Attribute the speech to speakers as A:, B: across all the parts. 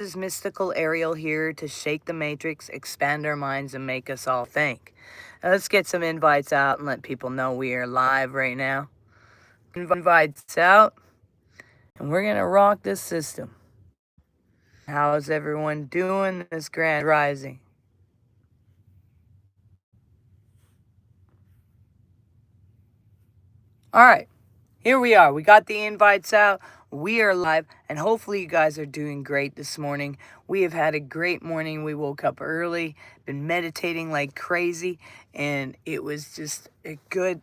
A: is mystical Ariel here to shake the matrix, expand our minds, and make us all think. Now, let's get some invites out and let people know we are live right now. Invites out, and we're going to rock this system. How's everyone doing this grand rising? All right, here we are. We got the invites out. We are live, and hopefully, you guys are doing great this morning. We have had a great morning. We woke up early, been meditating like crazy, and it was just a good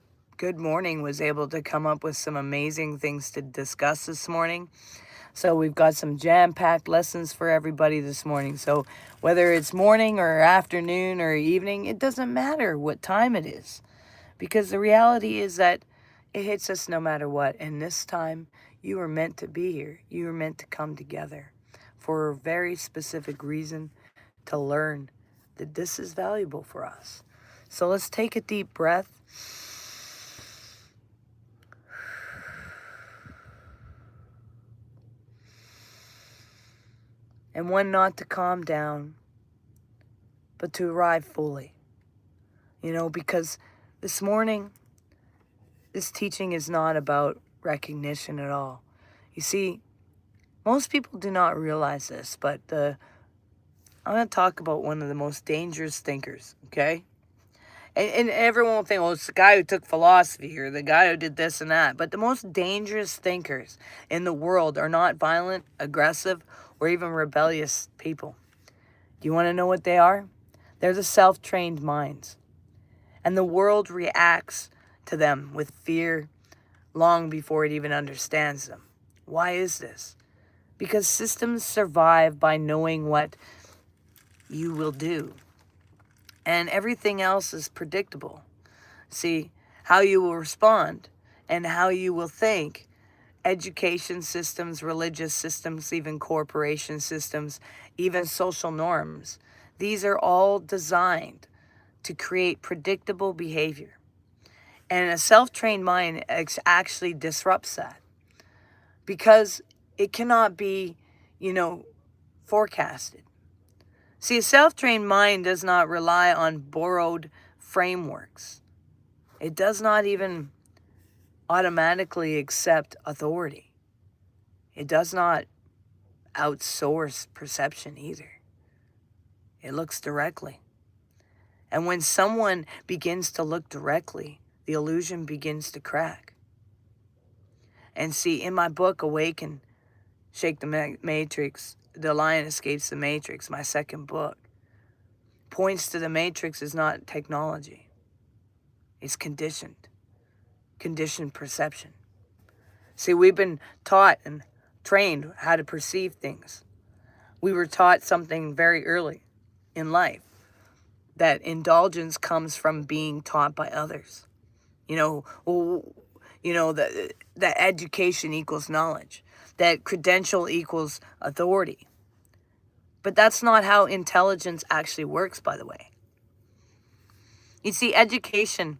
A: morning. Was able to come up with some amazing things to discuss this morning. So we've got some jam-packed lessons for everybody this morning. So whether it's morning or afternoon or evening, it doesn't matter what time it is, because the reality is that it hits us no matter what. And this time, you were meant to be here. You were meant to come together for a very specific reason, to learn that this is valuable for us. So let's take a deep breath. And one, not to calm down, but to arrive fully. Because this morning, this teaching is not about recognition at all. You see, most people do not realize this, but I'm going to talk about one of the most dangerous thinkers, okay? And everyone will think, well, it's the guy who took philosophy or the guy who did this and that. But the most dangerous thinkers in the world are not violent, aggressive, or even rebellious people. Do you want to know what they are? They're the self-trained minds. And the world reacts to them with fear long before it even understands them. Why is this? Because systems survive by knowing what you will do. And everything else is predictable. See, how you will respond and how you will think. Education systems, religious systems, even corporation systems, even social norms. These are all designed to create predictable behavior. And a self-trained mind actually disrupts that, because it cannot be, forecasted. See, a self-trained mind does not rely on borrowed frameworks. It does not even automatically accept authority. It does not outsource perception either. It looks directly. And when someone begins to look directly, the illusion begins to crack. And see, in my book, Awaken, Shake the Matrix, The Lion Escapes the Matrix, my second book, points to the matrix is not technology. It's conditioned perception. See, we've been taught and trained how to perceive things. We were taught something very early in life, that indulgence comes from being taught by others. That education equals knowledge, that credential equals authority. But that's not how intelligence actually works, by the way. You see, education,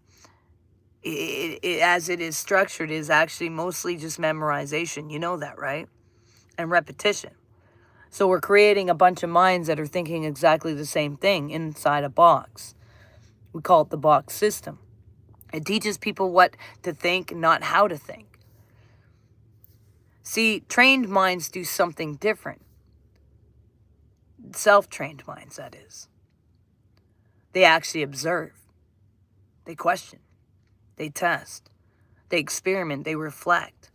A: as it is structured, is actually mostly just memorization. You know that, right? And repetition. So we're creating a bunch of minds that are thinking exactly the same thing inside a box. We call it the box system. It teaches people what to think, not how to think. See, trained minds do something different. Self-trained minds, that is. They actually observe. They question. They test. They experiment. They reflect.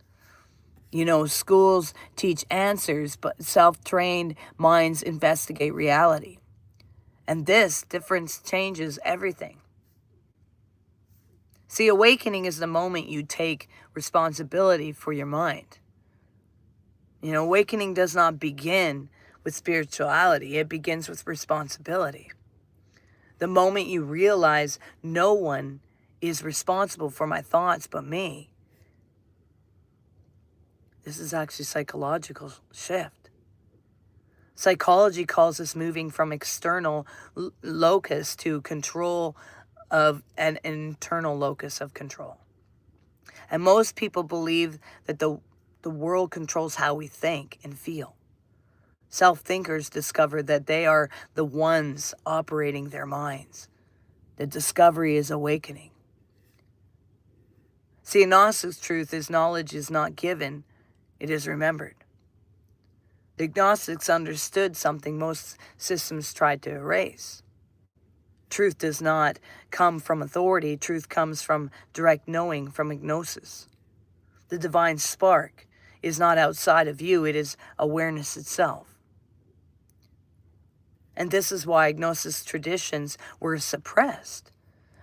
A: Schools teach answers, but self-trained minds investigate reality. And this difference changes everything. See, awakening is the moment you take responsibility for your mind. Awakening does not begin with spirituality. It begins with responsibility. The moment you realize no one is responsible for my thoughts but me. This is actually psychological shift. Psychology calls this moving from external locus to control of an internal locus of control. And most people believe that the world controls how we think and feel. Self-thinkers discover that they are the ones operating their minds. The discovery is awakening. See, Gnostic's truth is knowledge is not given, it is remembered. The Gnostics understood something most systems tried to erase. Truth does not come from authority. Truth comes from direct knowing, from gnosis. The divine spark is not outside of you. It is awareness itself. And this is why gnosis traditions were suppressed.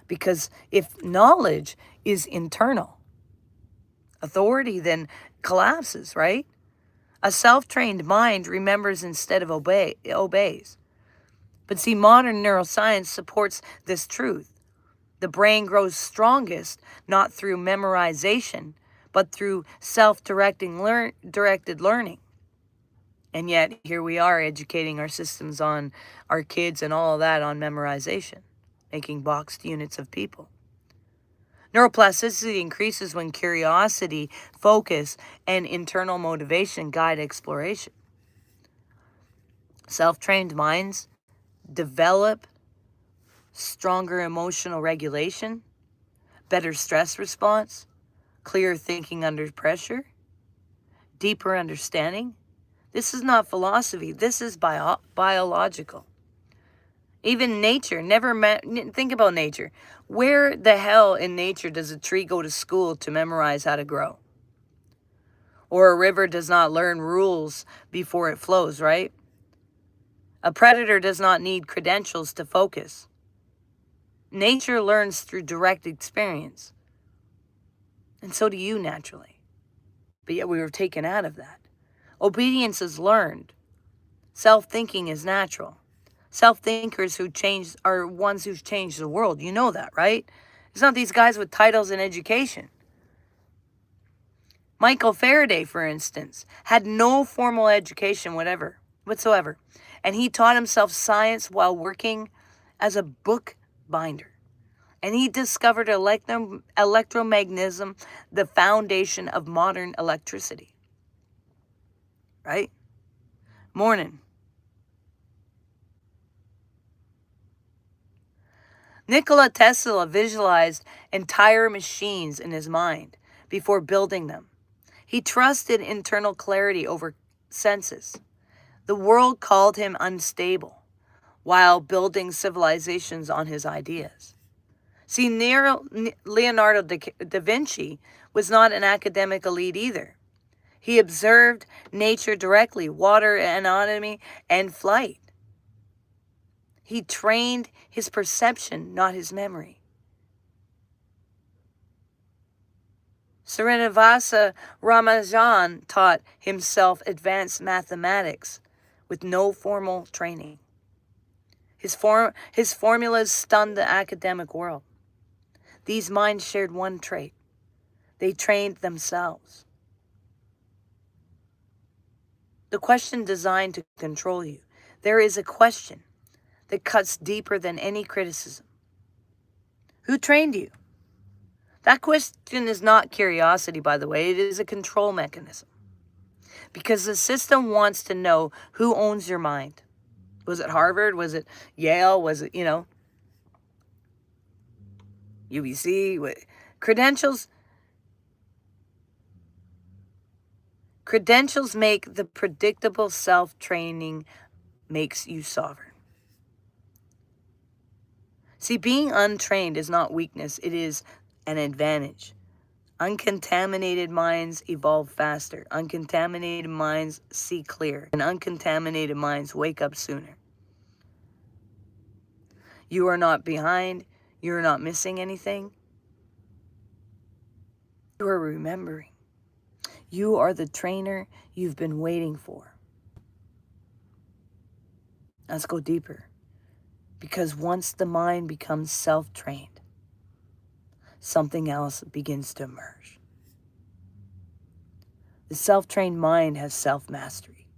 A: Because if knowledge is internal, authority then collapses, right? A self-trained mind remembers instead of obeys. But see, modern neuroscience supports this truth. The brain grows strongest not through memorization, but through self-directed learning. And yet, here we are educating our systems on our kids and all of that on memorization, making boxed units of people. Neuroplasticity increases when curiosity, focus, and internal motivation guide exploration. Self-trained minds develop stronger emotional regulation, better stress response, clearer thinking under pressure, deeper understanding. This is not philosophy. This is biological. Even nature, think about nature. Where the hell in nature does a tree go to school to memorize how to grow? Or a river does not learn rules before it flows, right? A predator does not need credentials to focus. Nature learns through direct experience. And so do you naturally. But yet we were taken out of that. Obedience is learned. Self-thinking is natural. Self-thinkers who change are ones who've changed the world. You know that, right? It's not these guys with titles and education. Michael Faraday, for instance, had no formal education whatsoever. And he taught himself science while working as a bookbinder. And he discovered electromagnetism, the foundation of modern electricity. Right? Morning. Nikola Tesla visualized entire machines in his mind before building them. He trusted internal clarity over senses. The world called him unstable while building civilizations on his ideas. See, Leonardo da Vinci was not an academic elite either. He observed nature directly, water, anatomy, and flight. He trained his perception, not his memory. Srinivasa Ramanujan taught himself advanced mathematics with no formal training. His formulas stunned the academic world. These minds shared one trait. They trained themselves. The question designed to control you. There is a question that cuts deeper than any criticism. Who trained you? That question is not curiosity, by the way. It is a control mechanism. Because the system wants to know who owns your mind. Was it Harvard? Was it Yale? Was it, UBC? Credentials? Credentials make the predictable self-training makes you sovereign. See, being untrained is not weakness. It is an advantage. Uncontaminated minds evolve faster. Uncontaminated minds see clear. And uncontaminated minds wake up sooner. You are not behind. You are not missing anything. You are remembering. You are the trainer you've been waiting for. Let's go deeper. Because once the mind becomes self-trained, something else begins to emerge. The self-trained mind has self-mastery.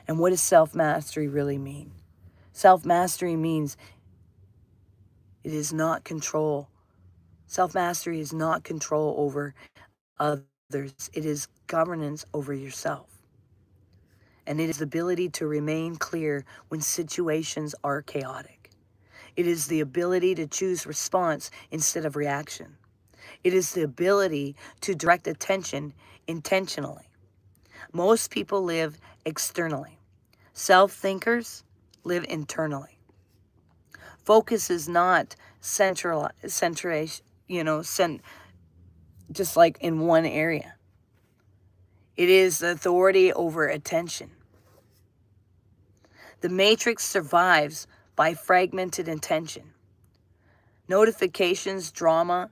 A: And what does self-mastery really mean? Self-mastery means it is not control. Self-mastery is not control over others. It is governance over yourself. and it is the ability to remain clear when situations are chaotic. It is the ability to choose response instead of reaction. It is the ability to direct attention intentionally. Most people live externally. Self-thinkers live internally. Focus is not just like in one area. It is the authority over attention. The matrix survives by fragmented attention. Notifications, drama,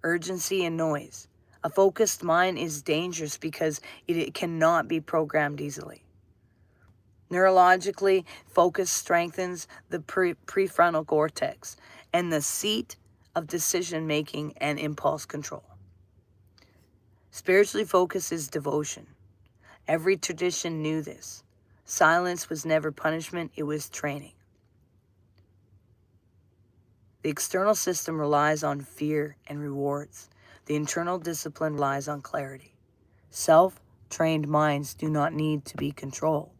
A: urgency, and noise. A focused mind is dangerous because it cannot be programmed easily. Neurologically, focus strengthens the prefrontal cortex and the seat of decision-making and impulse control. Spiritually focused is devotion. Every tradition knew this. Silence was never punishment, it was training. The external system relies on fear and rewards. The internal discipline relies on clarity. Self-trained minds do not need to be controlled.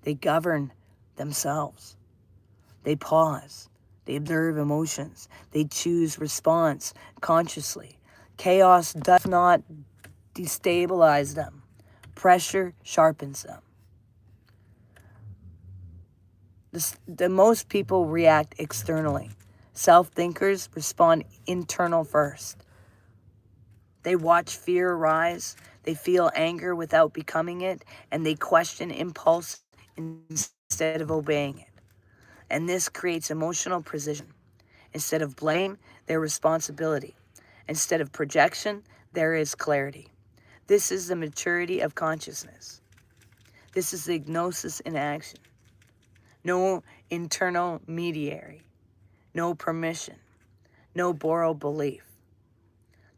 A: They govern themselves. They pause. They observe emotions. They choose response consciously. Chaos does not destabilize them. Pressure sharpens them. The most people react externally. Self-thinkers respond internal first. They watch fear rise. They feel anger without becoming it, and they question impulse instead of obeying it. And this creates emotional precision. Instead of blame, there's responsibility. Instead of projection, there is clarity. This is the maturity of consciousness. This is the gnosis in action. No internal mediary. No permission. No borrowed belief.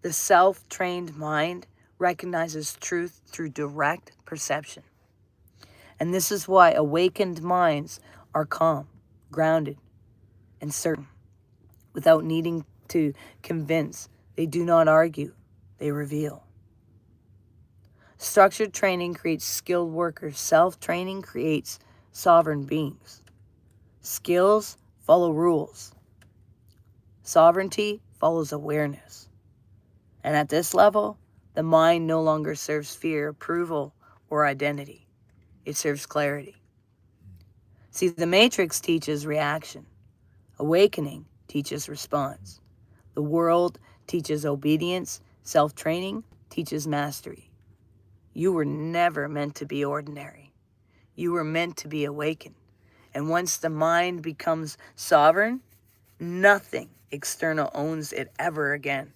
A: The self-trained mind recognizes truth through direct perception. And this is why awakened minds are calm, grounded, and certain. Without needing to convince, they do not argue, they reveal. Structured training creates skilled workers. Self-training creates sovereign beings. Skills follow rules. Sovereignty follows awareness. And at this level, the mind no longer serves fear, approval, or identity. It serves clarity. See, the matrix teaches reaction. Awakening teaches response. The world teaches obedience. Self-training teaches mastery. You were never meant to be ordinary. You were meant to be awakened. And once the mind becomes sovereign, nothing external owns it ever again.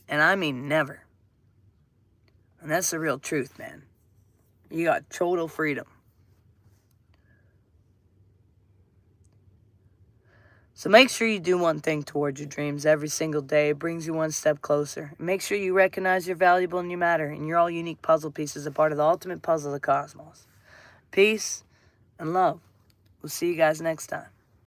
A: And I mean never. And that's the real truth, man. You got total freedom. So make sure you do one thing towards your dreams every single day. It brings you one step closer. Make sure you recognize you're valuable and you matter. And you're all unique puzzle pieces, a part of the ultimate puzzle of the cosmos. Peace and love. We'll see you guys next time.